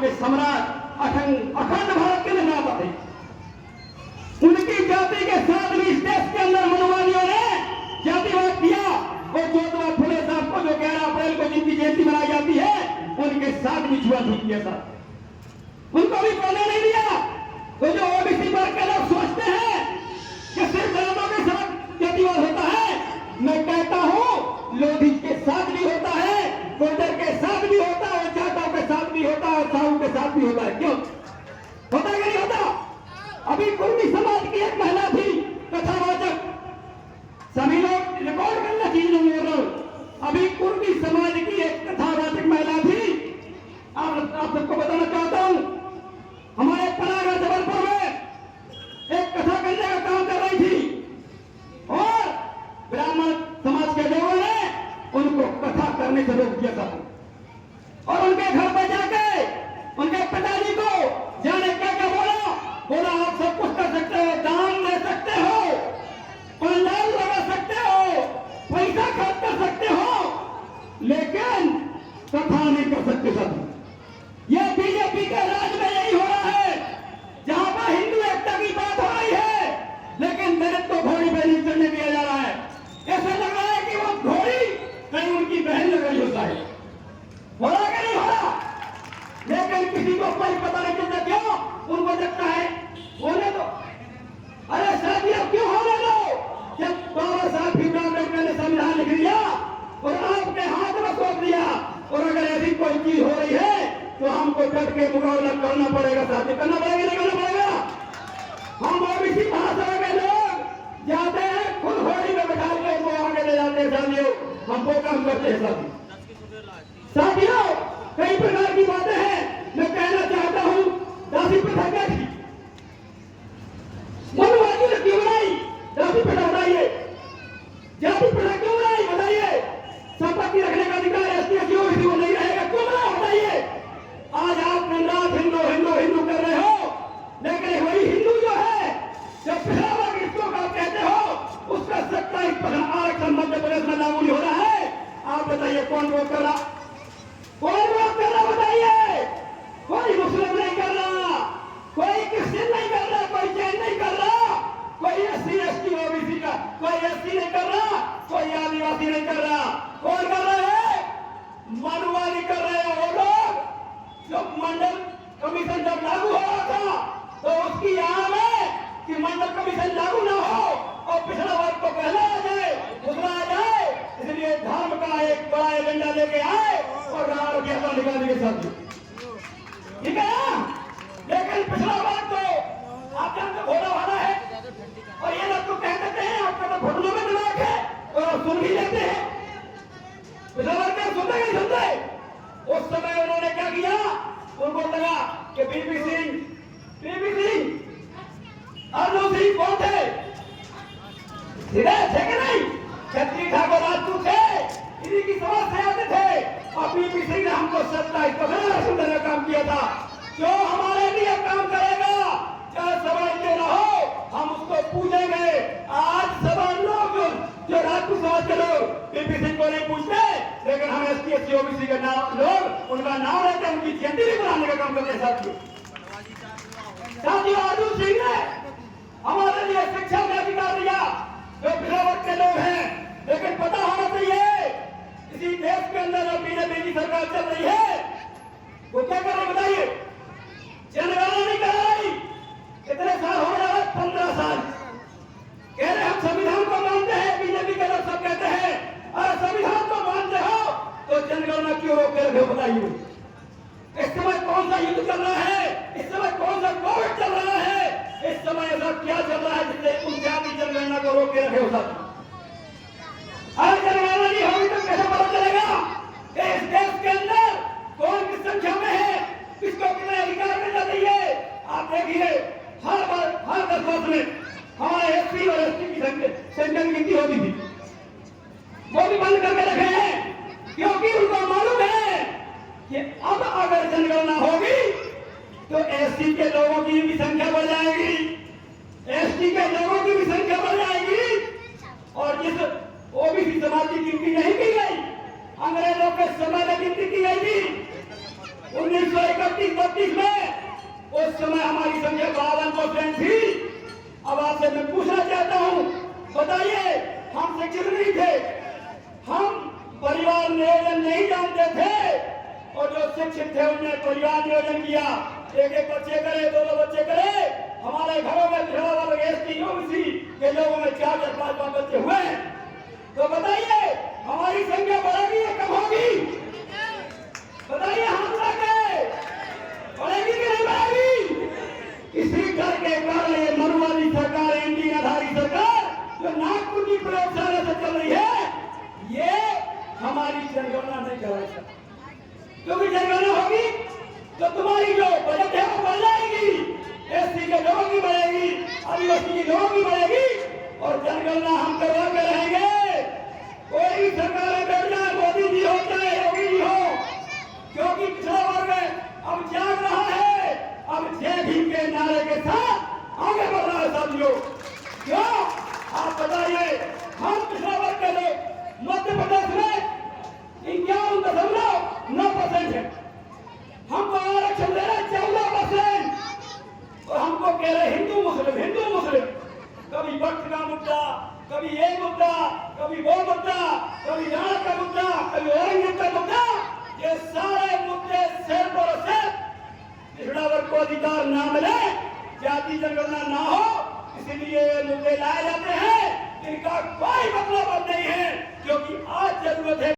के सम्राट अखंड भारत के निर्माता थे। उनकी जाति के साथ भी इस देश के अंदर मनवादियों ने जातिवाद किया और ज्योतिबा फुले साहब को जो 11 अप्रैल को जिनकी जयंती मनाई जाती है उनके साथ भी छुआछूत किया था, उनको भी पढ़ने नहीं दिया। तो जो ओबीसी वर्ग के लोग सोचते हैं कि सिर्फ दलितों के साथ जातिवाद होता है, मैं कहता हूं लोधी के साथ भी होता है, गुर्जर के साथ भी होता है, जाटों के साथ भी होता है, साहू के साथ भी होता है। क्यों होता है कि नहीं होता? अभी कुर्मी समाज की एक महिला थी कथावाचक, सभी लोग रिकॉर्ड करना चाहिए। अभी कुर्मी समाज की एक कथावाचक महिला थी। आप सबको बताना चाहता हूं, हमारे पनागढ़ जबलपुर में एक कथा करने का काम कर रही थी और ब्राह्मण समाज के लोगों ने उनको कथा करने से रोक दिया था और उनके घर पर जाके उनके पिताजी को जाने क्या क्या बोला आप सब कुछ कर सकते हो, दान दे सकते हो, पंडाल लगा सकते हो, पैसा खर्च कर सकते हो, लेकिन कथा नहीं कर सकते। सब ये बीजेपी के राज में यही हो रहा है, जहां पर हिंदू एकता की बात हो रही है लेकिन दलित को घोड़ी पे नहीं चढ़ने दिया जा रहा है। ऐसा लग रहा है कि वो घोड़ी कहीं उनकी बहन लग रही होता है। हो रहा कि नहीं हो रहा? लेकिन किसी को कोई पता नहीं चलता। क्यों? उनको लगता है होने दो। अरे साथियों क्यों होने दो? जब बाबा साहब भीमराव अम्बेडकर ने संविधान लिख दिया और आपके हाथ में सौंप दिया और अगर ऐसी कोई चीज हो रही है तो हमको डट के मुकाबला करना पड़ेगा। साथी करना पड़ेगा, नहीं करना पड़ेगा? हम ओबीसी महासभा के लोग जाते हैं, खुद घोड़ी में बैठा के उनको आगे ले जाते हैं। साथियों हम वो काम करते हैं। साथियों कई प्रकार की बातें हैं, मैं कहना चाहता हूं। दासी प्रथा क्या थी? मनवादियों ने क्यों बनाई दासी प्रथा? बताइए, जाति प्रथा क्यों बनाई? बताइए, संपत्ति रखने का अधिकार एसटी एससी ओबीसी को नहीं रहेगा, क्यों बना? बताइए। आज आप दिन रात हिंदू हिंदू हिंदू कर रहे हो, लेकिन वही हिंदू जो है, जो पिछड़ा वर्ग जिसको आप कहते हो, उसका 27% आरक्षण मध्य प्रदेश में लागू नहीं हो रहा है। आप बताइए कौन वोट कर रहा? कौन वोट कर रहा? बताइए। कोई मुस्लिम नहीं कर रहा, कोई क्रिश्चियन नहीं कर रहा, कोई जैन नहीं कर रहा, कोई एससी एसटी ओबीसी का कोई एससी नहीं कर रहा, कोई आदिवासी नहीं कर रहा। कौन कर रहे हैं? मनुवादी कर रहे हैं। वो लोग जो मंडल कमीशन जब लागू हो रहा था तो उसकी आड़ में कि मंडल कमीशन लागू ना हो और पिछड़ा वर्ग को पहले आ जाए, दूसरा आ जाए, इसलिए धर्म का एक बड़ा एजेंडा लेके आए और रावण के हाथ निकालने के साथ, ठीक है ना? लेकिन पिछड़ा वर्ग तो आप जानते भोला भाला है और ये लोग तो कह देते हैं आपका तो घुटनों में दिमाग है और सुन भी लेते हैं। पिछड़ा वर्ग क्या सुनते नहीं सुनते? उस समय उन्होंने क्या किया? उनको लगा कि बीपी सिंह अर्जुन सिंह कौन थे? सीधे थे कि नहीं? छत्री ठाकुर राजपूत थे, इन्हीं की समाज से आते थे और बीपी सिंह ने हमको 27% आरक्षण देने का काम किया था। जो हमारे लिए काम करेगा चाहे सवाल क्यों ना हो, हम उसको पूछेंगे। आज सवाल लोग जो राजपूत समाज के लोग बीपी सिंह को नहीं पूछते, लेकिन हम एसटी एससी ओबीसी के नाम लोग उनका नाम लेते हैं, उनकी जयंती भी बनाने का काम करते हैं। साथियों अर्जुन सिंह ने हमारे लिए शिक्षा का अधिकार दिया जो पिछड़ा वर्ग के लोग हैं, लेकिन पता होना चाहिए इसी देश के अंदर जो बीजेपी की सरकार चल रही है वो क्या कर रही? बताइए। जनगणना नहीं कर रही। कितने साल हो रहा है? 15 साल। कह रहे हम संविधान को मानते हैं, बीजेपी के लोग सब कहते हैं अरे संविधान को मानते हो तो जनगणना क्यों रोक के रखे? बताइए। इस समय कौन सा युद्ध चल रहा है? इस समय कौन सा कोविड चल रहा है? इस समय ऐसा क्या चल रहा है जिससे उन जाति जनगणना को रोक के रखे हो? साथ अगर जनगणना नहीं होगी तो कैसे पता चलेगा इस देश के अंदर कौन किस संख्या में है, किसको कितने अधिकार मिलना चाहिए? आप देखिए हर 10 वर्ष में हमारे एससी और एसटी की संख्या की गिनती होती थी, वो भी बंद करके रखे हैं क्योंकि उनको मालूम है कि अब अगर जनगणना होगी तो एससी के लोगों की भी संख्या बढ़ जाएगी, एसटी के लोगों की भी संख्या बढ़ जाएगी और जिस ओबीसी समाज की गिनती नहीं की गई, अंग्रेजों के समय में गिनती की गई थी 1931-32 आपसे मैं पूछना चाहता हूं, बताइए, हम शिक्षित नहीं थे, हम परिवार नियोजन नहीं जानते थे, और जो शिक्षित थे उन्होंने परिवार नियोजन किया, एक एक बच्चे करे, दो दो बच्चे करे। हमारे घरों में पिछड़ा वाले एसटी ओबीसी के लोगों में 4-4, 5-5 बच्चे हुए। तो बताइए, हमारी संख्या बढ़ेगी या कम होगी? बताइए, हम लगे बढ़ेगी कि नहीं बढ़ेगी? इसी डर के कारण ये मनुवादी सरकार, एनडीए आधारित सरकार जो नागपुर की प्रयोगशाला से चल रही है, ये हमारी जनगणना नहीं करा सकती, क्योंकि जनगणना होगी तो तुम्हारी जो बजट है वो बढ़ जाएगी, एससी के लोगों की बढ़ेगी, आदिवासी के लोगों की बढ़ेगी, और जनगणना हम करवा के रहेंगे। कोई भी सरकार बैठ जाए, मोदी जी हो चाहे योगी जी हो, क्योंकि पिछड़ा वर्ग अब जाग रहा है, अब जय भीम के नारे के साथ आगे बढ़ रहा है साथियों। क्यों? आप बताइए, हम पिछड़ा वर्ग के लोग मध्य प्रदेश में 51.9% है, हमको आरक्षण दे रहे 14%, और हमको कह रहे हिंदू मुस्लिम, हिंदू मुस्लिम। कभी वक्त का मुद्दा, कभी ये मुद्दा, कभी वो मुद्दा, कभी राण का मुद्दा, कभी औरंगजेब का मुद्दा, ये सारे मुद्दे सिर्फ और सिर्फ पिछड़ा वर्ग को अधिकार ना मिले, जाति जनगणना ना हो, इसीलिए ये मुद्दे लाए जाते हैं। इनका कोई मतलब अब नहीं है, क्योंकि आज जरूरत है